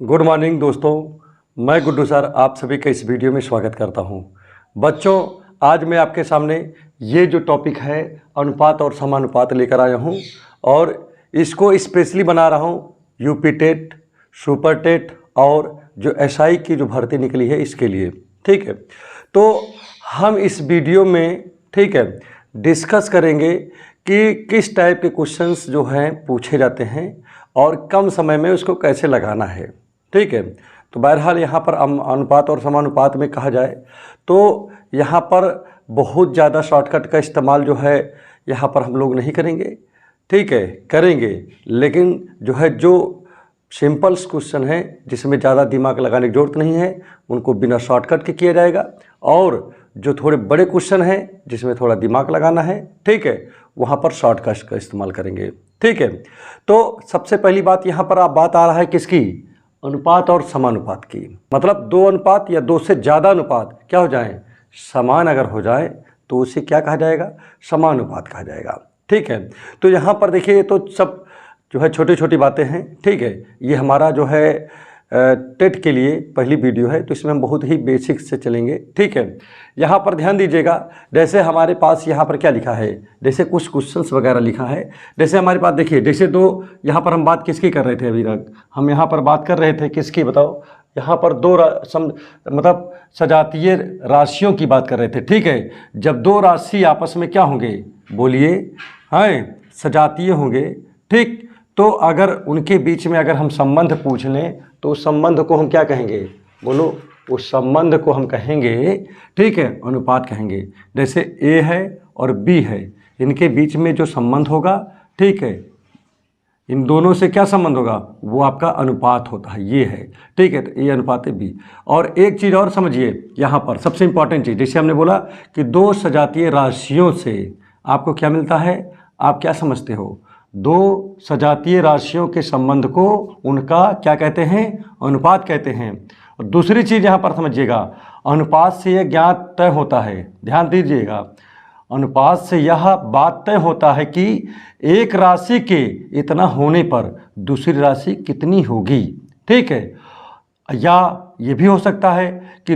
Good morning दोस्तों, मैं Guddu sir आप सभी का इस वीडियो में स्वागत करता हूं। बच्चों, आज मैं आपके सामने ये जो टॉपिक है अनुपात और समानुपात लेकर आया हूं और इसको स्पेशली बना रहा हूं यूपी टेट, सुपर टेट और जो एसआई की जो भर्ती निकली है इसके लिए। ठीक है, तो हम इस वीडियो में ठीक है डिस्कस करेंगे कि किस टाइप के क्वेश्चंस जो हैं पूछे जाते हैं और कम समय में उसको कैसे लगाना है। ठीक है, तो बहरहाल यहाँ पर अनुपात और समानुपात में कहा जाए तो यहाँ पर बहुत ज़्यादा शॉर्टकट का इस्तेमाल जो है यहाँ पर हम लोग नहीं करेंगे। ठीक है, करेंगे लेकिन जो है जो सिंपल क्वेश्चन है जिसमें ज़्यादा दिमाग लगाने की ज़रूरत नहीं है उनको बिना शॉर्टकट के किया जाएगा, और जो थोड़े बड़े क्वेश्चन हैं जिसमें थोड़ा दिमाग लगाना है ठीक है वहाँ पर शॉर्टकट का इस्तेमाल करेंगे। ठीक है, तो सबसे पहली बात यहाँ पर आप बात आ रहा है किसकी, अनुपात और समानुपात की। मतलब दो अनुपात या दो से ज़्यादा अनुपात क्या हो जाए, समान अगर हो जाए तो उसे क्या कहा जाएगा, समानुपात कहा जाएगा। ठीक है, तो यहाँ पर देखिए तो सब जो है छोटी छोटी बातें हैं। ठीक है, ये हमारा जो है टेट के लिए पहली वीडियो है तो इसमें हम बहुत ही बेसिक से चलेंगे। ठीक है, यहाँ पर ध्यान दीजिएगा, जैसे हमारे पास यहाँ पर क्या लिखा है, जैसे कुछ क्वेश्चंस वगैरह लिखा है। जैसे हमारे पास देखिए, जैसे दो, यहाँ पर हम बात किसकी कर रहे थे अभी तक, हम यहाँ पर बात कर रहे थे किसकी बताओ, यहाँ पर दो मतलब सजातीय राशियों की बात कर रहे थे। ठीक है, जब दो राशि आपस में क्या होंगे, बोलिए, हैं सजातीय होंगे। ठीक, तो अगर उनके बीच में अगर हम संबंध पूछ लें तो उस संबंध को हम क्या कहेंगे, बोलो, उस संबंध को हम कहेंगे ठीक है अनुपात कहेंगे। जैसे ए है और बी है, इनके बीच में जो संबंध होगा ठीक है, इन दोनों से क्या संबंध होगा, वो आपका अनुपात होता है, ये है। ठीक है, तो ए अनुपात है बी। और एक चीज़ और समझिए यहाँ पर सबसे इंपॉर्टेंट चीज़, जैसे हमने बोला कि दो सजातीय राशियों से आपको क्या मिलता है, आप क्या समझते हो, दो सजातीय राशियों के संबंध को उनका क्या कहते हैं, अनुपात कहते हैं। और दूसरी चीज़ यहाँ पर समझिएगा, अनुपात से यह ज्ञात तय होता है, ध्यान दीजिएगा, अनुपात से यह बात तय होता है कि एक राशि के इतना होने पर दूसरी राशि कितनी होगी। ठीक है, या ये भी हो सकता है कि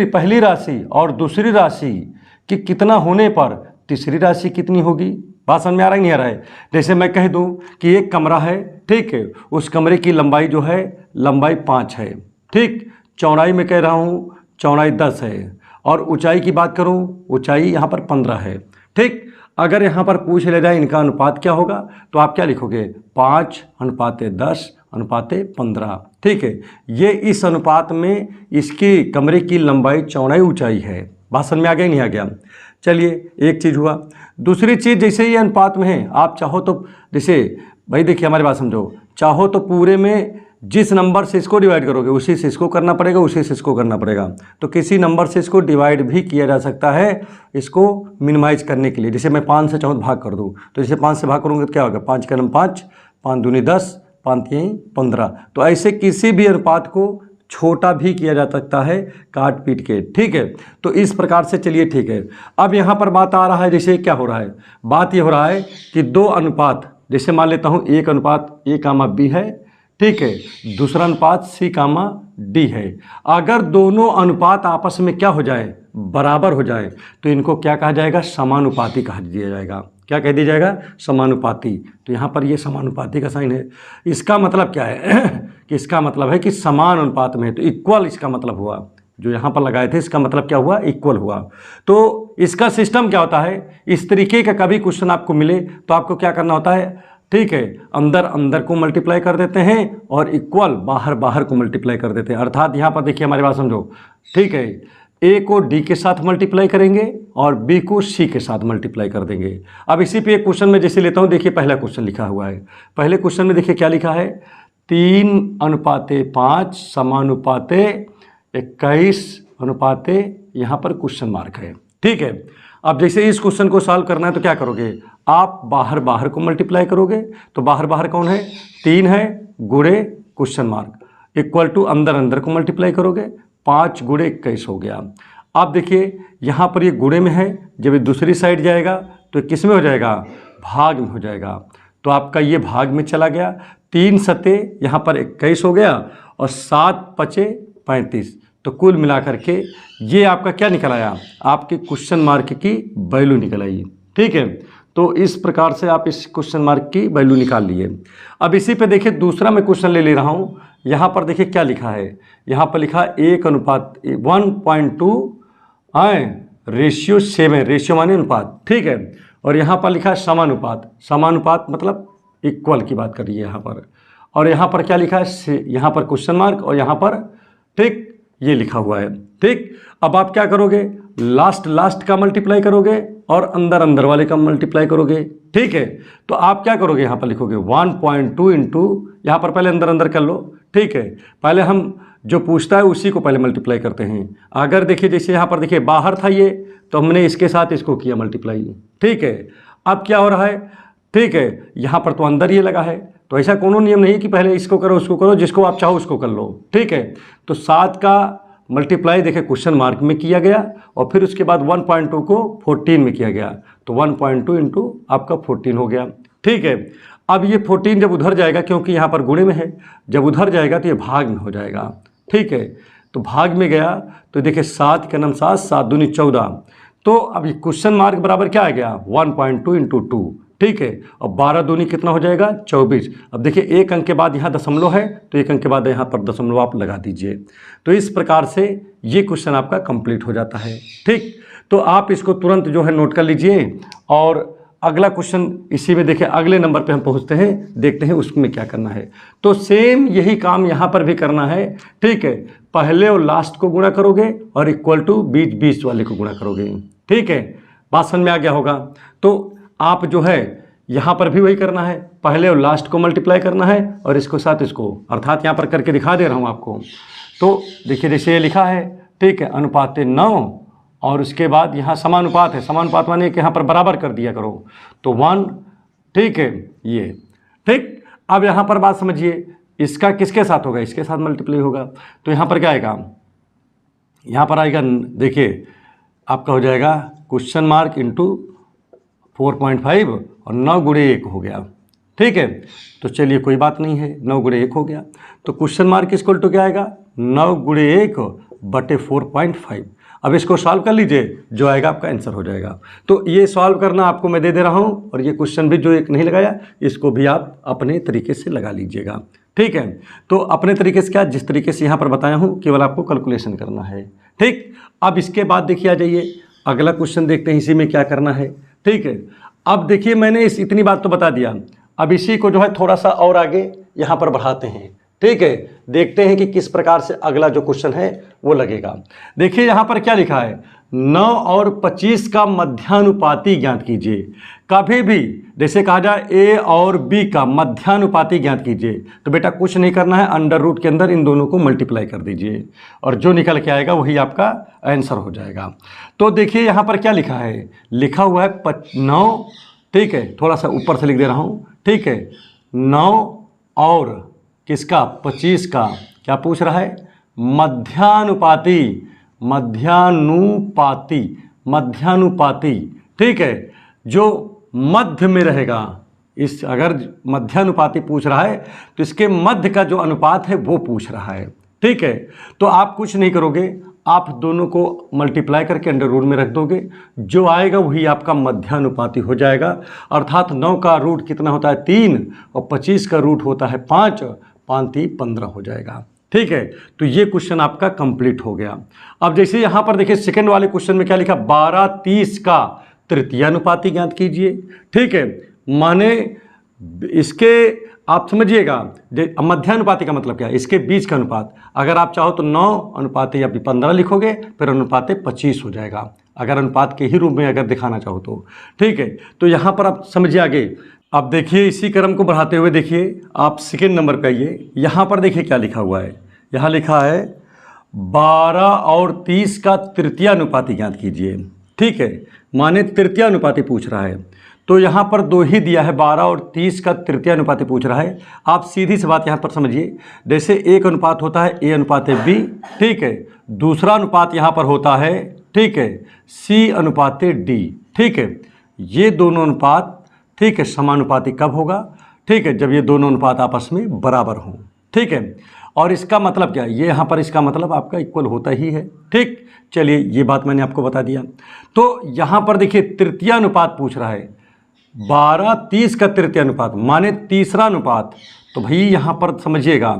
पहली राशि और दूसरी राशि कि कितना होने पर तीसरी राशि कितनी होगी। बात समझ में आ रहा है नहीं आ रहा है। जैसे मैं कह दूं कि एक कमरा है, ठीक है, उस कमरे की लंबाई जो है लंबाई 5 है। ठीक, चौड़ाई में कह रहा हूँ चौड़ाई 10 है, और ऊंचाई की बात करूँ ऊंचाई यहाँ पर 15 है। ठीक, अगर यहाँ पर पूछ ले जाए इनका अनुपात क्या होगा तो आप क्या लिखोगे, 5:10:15। ठीक है, ये इस अनुपात में इसकी कमरे की लंबाई चौड़ाई ऊंचाई है। बात समझ में आ गया नहीं आ गया। चलिए, एक चीज़ हुआ। दूसरी चीज़, जैसे ये अनुपात में है, आप चाहो तो जैसे भाई देखिए हमारी बात समझो, चाहो तो पूरे में जिस नंबर से इसको डिवाइड करोगे उसी से इसको करना पड़ेगा, उसी से इसको करना पड़ेगा। तो किसी नंबर से इसको डिवाइड भी किया जा सकता है इसको मिनिमाइज करने के लिए। जैसे मैं 5 से चाहूँ भाग कर दूँ, तो जैसे 5 से भाग करूँगा तो क्या होगा, 5 का 5, 5 दूनी 10, 5 3 15। तो ऐसे किसी भी अनुपात को छोटा भी किया जा सकता है काट पीट के। ठीक है, तो इस प्रकार से चलिए ठीक है। अब यहाँ पर बात आ रहा है, जैसे क्या हो रहा है, बात ये हो रहा है कि दो अनुपात, जैसे मान लेता हूँ एक अनुपात A, B है। ठीक है, दूसरा अनुपात C, D है। अगर दोनों अनुपात आपस में क्या हो जाए, बराबर हो जाए, तो इनको क्या कहा जाएगा, समानुपाती कहा दिया जाएगा। क्या कह दिया जाएगा, समानुपाती। तो यहाँ पर ये समानुपाती का साइन है। इसका मतलब क्या है कि इसका मतलब है कि समान अनुपात में है, तो इक्वल इसका मतलब हुआ। जो यहाँ पर लगाए थे इसका मतलब क्या हुआ, इक्वल हुआ। तो इसका सिस्टम क्या होता है, इस तरीके का कभी क्वेश्चन आपको मिले तो आपको क्या करना होता है, ठीक है, अंदर अंदर को मल्टीप्लाई कर देते हैं और इक्वल बाहर बाहर को मल्टीप्लाई कर देते हैं। अर्थात यहाँ पर देखिए हमारी बात समझो, ठीक है, ए को डी के साथ मल्टीप्लाई करेंगे और बी को सी के साथ मल्टीप्लाई कर देंगे। अब इसी पे एक क्वेश्चन में जैसे लेता हूँ, देखिए पहला क्वेश्चन लिखा हुआ है। पहले क्वेश्चन में देखिए क्या लिखा है, 3:5 समानुपाते 21 यहाँ पर क्वेश्चन मार्क है। ठीक है, अब जैसे इस क्वेश्चन को सॉल्व करना है तो क्या करोगे, आप बाहर बाहर को मल्टीप्लाई करोगे। तो बाहर बाहर कौन है, 3 है, गुणे क्वेश्चन मार्क इक्वल टू अंदर अंदर को मल्टीप्लाई करोगे, 5 गुणे 21 हो गया। आप देखिए यहाँ पर ये गुणे में है, जब ये दूसरी साइड जाएगा तो किस में हो जाएगा, भाग में हो जाएगा। तो आपका ये भाग में चला गया, 3 सते यहाँ पर 21 हो गया और 7 पचे 35। तो कुल मिलाकर के ये आपका क्या निकल आया, आपके क्वेश्चन मार्क की वैल्यू निकल आई। ठीक है, तो इस प्रकार से आप इस क्वेश्चन मार्क की वैल्यू निकाल लिए। अब इसी पे देखिए दूसरा मैं क्वेश्चन ले रहा हूँ। यहाँ पर देखिए क्या लिखा है, यहाँ पर लिखा 1:1.2 रेशियो 7, रेशियो माने अनुपात। ठीक है, और यहाँ पर लिखा है समानुपात, समानुपात मतलब इक्वल की बात करिए यहाँ पर। और यहाँ पर क्या लिखा है, यहाँ पर क्वेश्चन मार्क और यहाँ पर ठीक ये लिखा हुआ है। ठीक, अब आप क्या करोगे, लास्ट का मल्टीप्लाई करोगे और अंदर वाले का मल्टीप्लाई करोगे। ठीक है, तो आप क्या करोगे, यहाँ पर लिखोगे 1.2 इंटू, यहाँ पर पहले अंदर कर लो। ठीक है, पहले हम जो पूछता है उसी को पहले मल्टीप्लाई करते हैं। अगर देखिए जैसे यहाँ पर देखिए बाहर था ये, तो हमने इसके साथ इसको किया मल्टीप्लाई। ठीक है, अब क्या हो रहा है, ठीक है, यहाँ पर तो अंदर ये लगा है, तो ऐसा कोनो नियम नहीं कि पहले इसको करो उसको करो, जिसको आप चाहो उसको कर लो। ठीक है, तो 7 का मल्टीप्लाई देखिए क्वेश्चन मार्क में किया गया और फिर उसके बाद 1.2 को 14 में किया गया, तो 1.2 इंटू आपका 14 हो गया। ठीक है, अब ये 14 जब उधर जाएगा, क्योंकि यहाँ पर गुणे में है, जब उधर जाएगा तो ये भाग में हो जाएगा। ठीक है, तो भाग में गया तो देखिए 7 का नाम 7, 7 दूनी 14, तो अब ये क्वेश्चन मार्क बराबर क्या आ गया, 1.2 इंटू 2। ठीक है, और 12 दूनी कितना हो जाएगा, 24। अब देखिए एक अंक के बाद यहाँ दशमलव है, तो एक अंक के बाद यहाँ पर दशमलव आप लगा दीजिए। तो इस प्रकार से ये क्वेश्चन आपका कंप्लीट हो जाता है। ठीक, तो आप इसको तुरंत जो है नोट कर लीजिए और अगला क्वेश्चन इसी में देखिए, अगले नंबर पे हम पहुँचते हैं, देखते हैं उसमें क्या करना है। तो सेम यही काम यहाँ पर भी करना है। ठीक है, पहले और लास्ट को गुणा करोगे और इक्वल टू बीच वाले को गुणा करोगे। ठीक है, बात समझ में आ गया होगा। तो आप जो है यहाँ पर भी वही करना है, पहले और लास्ट को मल्टीप्लाई करना है और इसको साथ इसको, अर्थात यहाँ पर करके दिखा दे रहा हूँ आपको। तो देखिए जैसे ये लिखा है, ठीक है, अनुपात 9 और उसके बाद यहाँ समानुपात है, समानुपात माने कि यहाँ पर बराबर कर दिया करो, तो 1। ठीक है, ये ठीक। अब यहाँ पर बात समझिए, इसका किसके साथ होगा, इसके साथ मल्टीप्लाई होगा, तो यहाँ पर क्या आएगा, यहाँ पर आएगा देखिए आपका हो जाएगा क्वेश्चन मार्क इंटू 4.5 और 9 गुणे 1 हो गया। ठीक है, तो चलिए कोई बात नहीं है, 9 गुणे 1 हो गया, तो क्वेश्चन मार्क इक्वल टू क्या आएगा, 9 गुणे 1 बटे 4.5। अब इसको सॉल्व कर लीजिए, जो आएगा आपका आंसर हो जाएगा। तो ये सॉल्व करना आपको मैं दे दे रहा हूँ, और ये क्वेश्चन भी जो एक नहीं लगाया इसको भी आप अपने तरीके से लगा लीजिएगा। ठीक है, तो अपने तरीके से क्या, जिस तरीके से यहाँ पर बताया हूँ, केवल आपको कैलकुलेशन करना है। ठीक, अब इसके बाद देखिए आ जाइए अगला क्वेश्चन देखते हैं, इसी में क्या करना है। ठीक है, अब देखिए मैंने इतनी बात तो बता दिया, अब इसी को जो है थोड़ा सा और आगे यहाँ पर बढ़ाते हैं। ठीक है, देखते हैं कि किस प्रकार से अगला जो क्वेश्चन है वो लगेगा। देखिए यहाँ पर क्या लिखा है, 9 और 25 का मध्यानुपाती ज्ञात कीजिए। कभी भी जैसे कहा जाए ए और बी का मध्यानुपाती ज्ञात कीजिए, तो बेटा कुछ नहीं करना है, अंडर रूट के अंदर इन दोनों को मल्टीप्लाई कर दीजिए और जो निकल के आएगा वही आपका आंसर हो जाएगा। तो देखिए यहाँ पर क्या लिखा है, लिखा हुआ है 9। ठीक है, थोड़ा सा ऊपर से लिख दे रहा हूँ। ठीक है, 9 और किसका, 25 का, क्या पूछ रहा है, मध्यानुपाती, मध्यानुपाती, मध्यानुपाती। ठीक है, जो मध्य में रहेगा, इस अगर मध्यानुपाती पूछ रहा है तो इसके मध्य का जो अनुपात है वो पूछ रहा है। ठीक है, तो आप कुछ नहीं करोगे, आप दोनों को मल्टीप्लाई करके अंडर रूट में रख दोगे, जो आएगा वही आपका मध्यानुपाती हो जाएगा। अर्थात 9 का रूट कितना होता है, 3, और 25 का रूट होता है 5, 5 3 15 हो जाएगा। ठीक है, तो ये क्वेश्चन आपका कंप्लीट हो गया। अब जैसे यहाँ पर देखिए सेकंड वाले क्वेश्चन में क्या लिखा, 12:30 का तृतीयानुपाती ज्ञात कीजिए। ठीक है, माने इसके आप समझिएगा, मध्यानुपाती का मतलब क्या है, इसके बीच का अनुपात। अगर आप चाहो तो 9 अनुपात या 15 लिखोगे, फिर अनुपात 25 हो जाएगा, अगर अनुपात के ही रूप में अगर दिखाना चाहो तो। ठीक है, तो यहाँ पर आप समझिए आगे। अब देखिए इसी क्रम को बढ़ाते हुए देखिए आप सेकेंड नंबर पे आइए। यहाँ पर देखिए क्या लिखा हुआ है, यहाँ लिखा है 12 और 30 का तृतीयानुपाती ज्ञात कीजिए। ठीक है, माने तृतीयानुपाती पूछ रहा है, तो यहाँ पर 2 ही दिया है, 12 और 30 का तृतीयानुपाती पूछ रहा है। आप सीधी सी बात यहाँ पर समझिए, जैसे एक अनुपात होता है A अनुपात B। ठीक है, दूसरा अनुपात यहाँ पर होता है ठीक है, C अनुपाते D, ठीक है, ये दोनों अनुपात, ठीक है, समानुपाती कब होगा, ठीक है, जब ये दोनों अनुपात आपस में बराबर हों, ठीक है। और इसका मतलब क्या है, ये यहाँ पर इसका मतलब आपका इक्वल होता ही है, ठीक। चलिए ये बात मैंने आपको बता दिया। तो यहाँ पर देखिए तृतीय अनुपात पूछ रहा है, 12:30 का तृतीय अनुपात माने तीसरा अनुपात। तो भाई यहाँ पर समझिएगा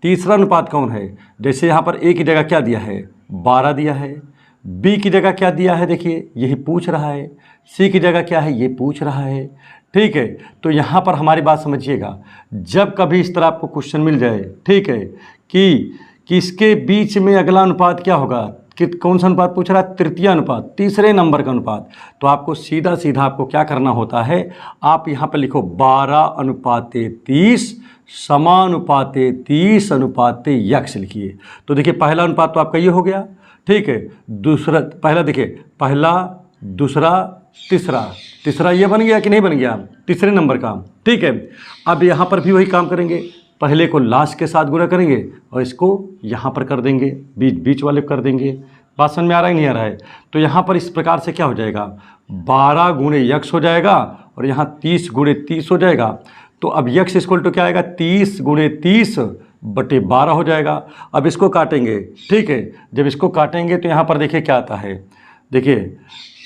तीसरा अनुपात कौन है, जैसे यहाँ पर A की जगह क्या दिया है, 12 दिया है, B की जगह क्या दिया है, देखिए यही पूछ रहा है, C की जगह क्या है, ये पूछ रहा है, ठीक है। तो यहाँ पर हमारी बात समझिएगा, जब कभी इस तरह आपको क्वेश्चन मिल जाए, ठीक है, कि इसके बीच में अगला अनुपात क्या होगा, कि कौन सा अनुपात पूछ रहा है, तृतीय अनुपात, तीसरे नंबर का अनुपात, तो आपको सीधा सीधा आपको क्या करना होता है, आप यहाँ पर लिखो 12:30 समानुपाते 30 अनुपाते यक्स लिखिए। तो देखिए पहला अनुपात तो आपका ये हो गया, ठीक है, दूसरा, पहला देखिए पहला, दूसरा, तीसरा ये बन गया कि नहीं बन गया, तीसरे नंबर का, ठीक है। अब यहाँ पर भी वही काम करेंगे, पहले को लास्ट के साथ गुणा करेंगे और इसको यहाँ पर कर देंगे, बीच वाले कर देंगे। बात समझ में आ रहा है नहीं आ रहा है? तो यहाँ पर इस प्रकार से क्या हो जाएगा, 12 गुणे यक्स हो जाएगा और यहाँ 30 गुणे 30 हो जाएगा। तो अब यक्स इक्वल टू क्या आएगा, 30 गुणे 30 बटे 12 हो जाएगा। अब इसको काटेंगे, ठीक है, जब इसको काटेंगे तो यहाँ पर देखिए क्या आता है, देखिए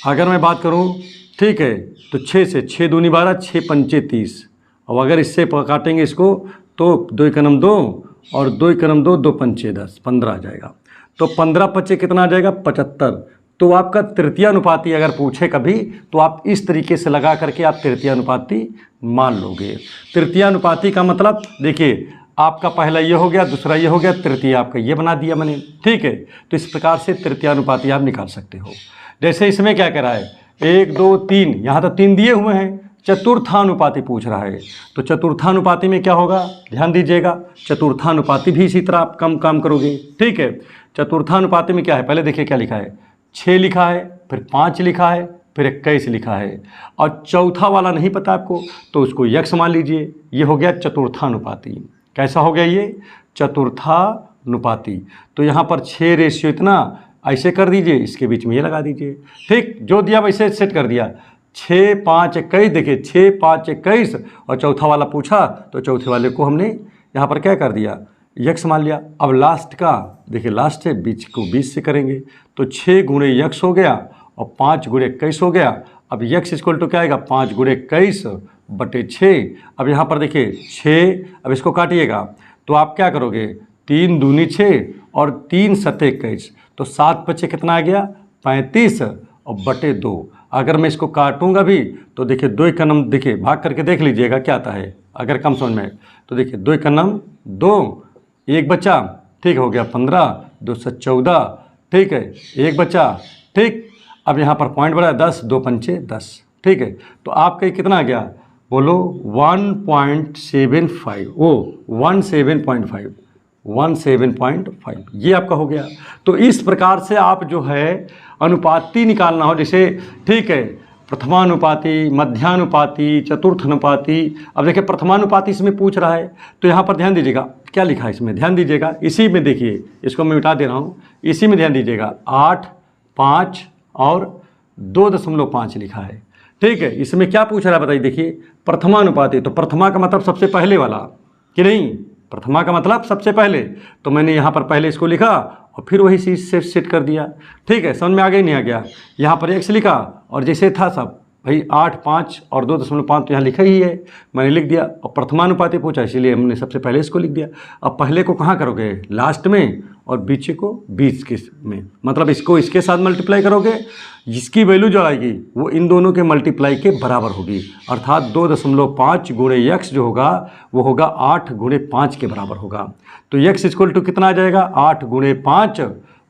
अगर मैं बात करूँ, ठीक है, तो 6 से 6 दूनी 12, 6 पंचे 30। अब अगर इससे काटेंगे इसको तो 2 एकम 2 और 2 एकम 2, 2 पंचे 10, 15 आ जाएगा। तो 15 पच्चे कितना आ जाएगा, 75। तो आपका तृतीय अनुपाती अगर पूछे कभी तो आप इस तरीके से लगा करके आप तृतीय अनुपाती मान लोगे। तृतीय अनुपाती का मतलब देखिए आपका पहला ये हो गया, दूसरा ये हो गया, तृतीय आपका ये बना दिया मैंने, ठीक है। तो इस प्रकार से तृतीय अनुपाती आप निकाल सकते हो। जैसे इसमें क्या कह रहा है, 1 2 3, यहाँ तो 3 दिए हुए हैं, चतुर्थानुपाती पूछ रहा है। तो चतुर्थानुपाती में क्या होगा, ध्यान दीजिएगा, चतुर्थानुपाती भी इसी तरह आप काम करोगे, ठीक है। चतुर्थानुपाती में क्या है, पहले देखिए क्या लिखा है, 6 लिखा है, फिर 5 लिखा है, फिर 21 लिखा है, और चौथा वाला नहीं पता आपको तो उसको यक्स मान लीजिए। ये हो गया चतुर्थानुपाती। कैसा हो गया ये, चतुर्थानुपाती। तो यहाँ पर 6 रेशियो इतना ऐसे कर दीजिए, इसके बीच में ये लगा दीजिए, ठीक, जो दिया वैसे सेट कर दिया। 6 5 21, देखिए 6 5 21 और चौथा वाला पूछा तो चौथे वाले को हमने यहाँ पर क्या कर दिया, यक्स मान लिया। अब लास्ट का देखिए, लास्ट है, बीच को 20 से करेंगे तो 6 गुणे यक्स हो गया और 5 गुणे 21 हो गया। अब यक्स इक्वल टू क्या आएगा, 5 गुणे 21 बटे 6। अब यहाँ पर देखिए 6, अब इसको काटिएगा तो आप क्या करोगे, 3 दूनी 6 और 3 सत्ते 21, तो 7 पचे कितना आ गया, 35 और बटे 2। अगर मैं इसको काटूंगा भी तो देखिए 2 एकम, देखिए भाग करके देख लीजिएगा क्या आता है, अगर कम समझ में तो देखिए 2 एकम 2, 1 बचा, ठीक हो गया 15, 2 से 14, ठीक है, 1 बचा, ठीक। अब यहाँ पर पॉइंट बढ़ा 10, 2 पंचे 10, ठीक है। तो आपका कितना आ गया, बोलो 1.75, ओ 17.5, ये आपका हो गया। तो इस प्रकार से आप जो है अनुपाती निकालना हो, जैसे ठीक है, प्रथमानुपाती, मध्यानुपाती, चतुर्थानुपाती। अब देखिए प्रथमानुपाती इसमें पूछ रहा है तो यहाँ पर ध्यान दीजिएगा क्या लिखा है, इसमें ध्यान दीजिएगा, इसी में देखिए, इसको मैं मिटा दे रहा हूँ, इसी में ध्यान दीजिएगा, 8 5 और 2.5 लिखा है, ठीक है। इसमें क्या पूछ रहा है बताइए, देखिए प्रथमानुपाती, तो प्रथमा का मतलब सबसे पहले वाला कि नहीं, प्रथमा का मतलब सबसे पहले, तो मैंने यहाँ पर पहले इसको लिखा और फिर वही चीज़ से सेट कर दिया, ठीक है। समझ में आ गया नहीं आ गया, यहाँ पर एक्स लिखा और जैसे था सब भाई 8 5 और 2.5 तो यहाँ लिखा ही है, मैंने लिख दिया। और प्रथमानुपाती पूछा इसीलिए हमने सबसे पहले इसको लिख दिया। अब पहले को कहाँ करोगे, लास्ट में, और बीच को बीच के में, मतलब इसको इसके साथ मल्टीप्लाई करोगे, जिसकी वैल्यू जो आएगी वो इन दोनों के मल्टीप्लाई के बराबर होगी, अर्थात 2.5 गुणे यक्स जो होगा वो होगा 8 गुणे 5 के बराबर होगा। तो यक्स इक्वल टू कितना आ जाएगा, 8 गुणे 5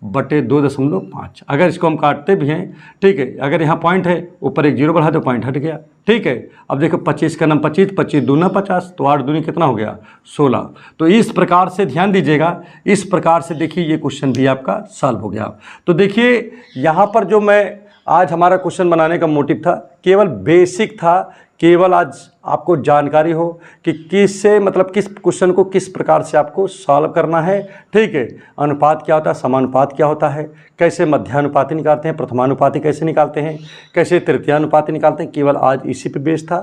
बटे 2.5। अगर इसको हम काटते भी हैं, ठीक है, अगर यहाँ पॉइंट है ऊपर एक जीरो बढ़ा तो पॉइंट हट गया, ठीक है। अब देखो 25 का नाम 25, 25 दूना 50, तो 8 दूनी कितना हो गया, 16। तो इस प्रकार से ध्यान दीजिएगा, इस प्रकार से देखिए ये क्वेश्चन भी आपका सॉल्व हो गया। तो देखिए यहाँ पर जो मैं आज हमारा क्वेश्चन बनाने का मोटिव था, केवल बेसिक था केवल आज आपको जानकारी हो कि किससे मतलब किस क्वेश्चन को किस प्रकार से आपको सॉल्व करना है। ठीक है, अनुपात क्या होता है, समानुपात क्या होता है, कैसे मध्यानुपाती निकालते हैं, प्रथमानुपाती कैसे निकालते हैं, कैसे तृतीयानुपाती निकालते हैं, केवल आज इसी पे बेस था।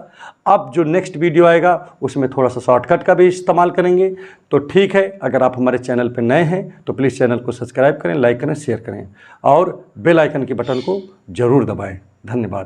अब जो नेक्स्ट वीडियो आएगा उसमें थोड़ा सा शॉर्टकट का भी इस्तेमाल करेंगे। तो ठीक है, अगर आप हमारे चैनल पर नए हैं तो प्लीज़ चैनल को सब्सक्राइब करें, लाइक करें, शेयर करें और बेल आइकन के बटन को ज़रूर दबाएँ। धन्यवाद।